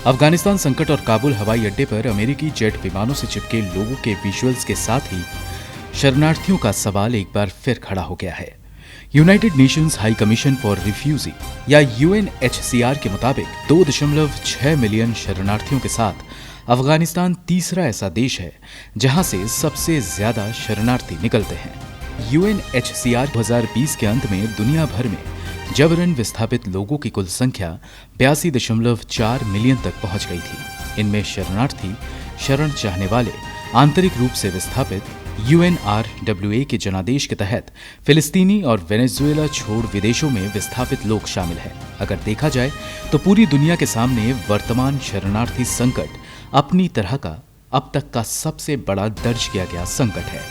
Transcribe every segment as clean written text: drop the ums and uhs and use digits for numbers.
अफगानिस्तान संकट और काबुल हवाई अड्डे पर अमेरिकी जेट विमानों से चिपके लोगों के विजुअल्स के साथ ही शरणार्थियों का सवाल एक बार फिर खड़ा हो गया है। United Nations high commission for refugee या यूएनएचसीआर के मुताबिक 2.6 मिलियन शरणार्थियों के साथ अफगानिस्तान तीसरा ऐसा देश है जहां से सबसे ज्यादा शरणार्थी निकलते हैं। यूएनएचसीआर 2020 के अंत में दुनिया भर में जबरन विस्थापित लोगों की कुल संख्या 82.4 मिलियन तक पहुंच गई थी। इनमें शरणार्थी, शरण चाहने वाले, आंतरिक रूप से विस्थापित, यूएनआरडब्ल्यूए के जनादेश के तहत फिलिस्तीनी और वेनेजुएला छोड़ विदेशों में विस्थापित लोग शामिल हैं। अगर देखा जाए तो पूरी दुनिया के सामने वर्तमान शरणार्थी संकट अपनी तरह का अब तक का सबसे बड़ा दर्ज किया गया संकट है।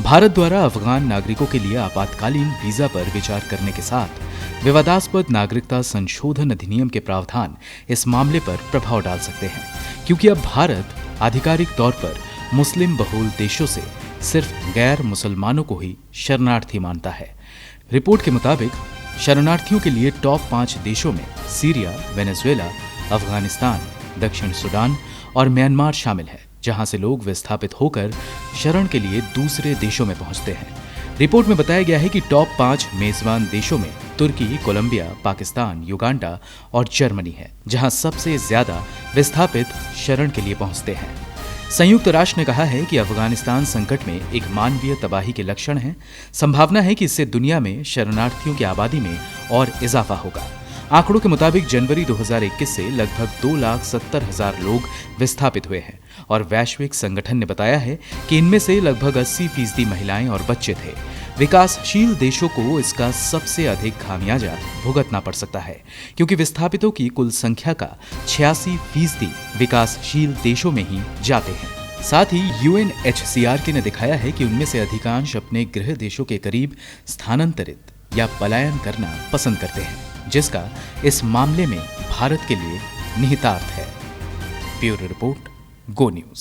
भारत द्वारा अफगान नागरिकों के लिए आपातकालीन वीजा पर विचार करने के साथ विवादास्पद नागरिकता संशोधन अधिनियम के प्रावधान इस मामले पर प्रभाव डाल सकते हैं, क्योंकि अब भारत आधिकारिक तौर पर मुस्लिम बहुल देशों से सिर्फ गैर मुसलमानों को ही शरणार्थी मानता है। रिपोर्ट के मुताबिक शरणार्थियों के लिए टॉप 5 देशों में सीरिया, वेनेजुएला, अफगानिस्तान, दक्षिण सूडान और म्यांमार शामिल है, जहां से लोग विस्थापित होकर शरण के लिए दूसरे देशों में पहुंचते हैं। रिपोर्ट में बताया गया है कि टॉप 5 मेजबान देशों में तुर्की, कोलंबिया, पाकिस्तान, युगांडा और जर्मनी है, जहां सबसे ज्यादा विस्थापित शरण के लिए पहुंचते हैं। संयुक्त राष्ट्र ने कहा है कि अफगानिस्तान संकट में एक मानवीय तबाही के लक्षण हैं। संभावना है कि इससे दुनिया में शरणार्थियों की आबादी में और इजाफा होगा। आंकड़ों के मुताबिक जनवरी 2021 से लगभग 2,70,000 लोग विस्थापित हुए हैं और वैश्विक संगठन ने बताया है कि इनमें से लगभग 80% महिलाएं और बच्चे थे। विकासशील देशों को इसका सबसे अधिक खामियाजा भुगतना पड़ सकता है, क्योंकि विस्थापितों की कुल संख्या का 86% विकासशील देशों में ही जाते हैं। साथ ही यूएनएचसीआर ने दिखाया है कि उनमें से अधिकांश अपने गृह देशों के करीब स्थानांतरित या पलायन करना पसंद करते हैं, जिसका इस मामले में भारत के लिए निहितार्थ है। ब्यूरो रिपोर्ट, गो न्यूज।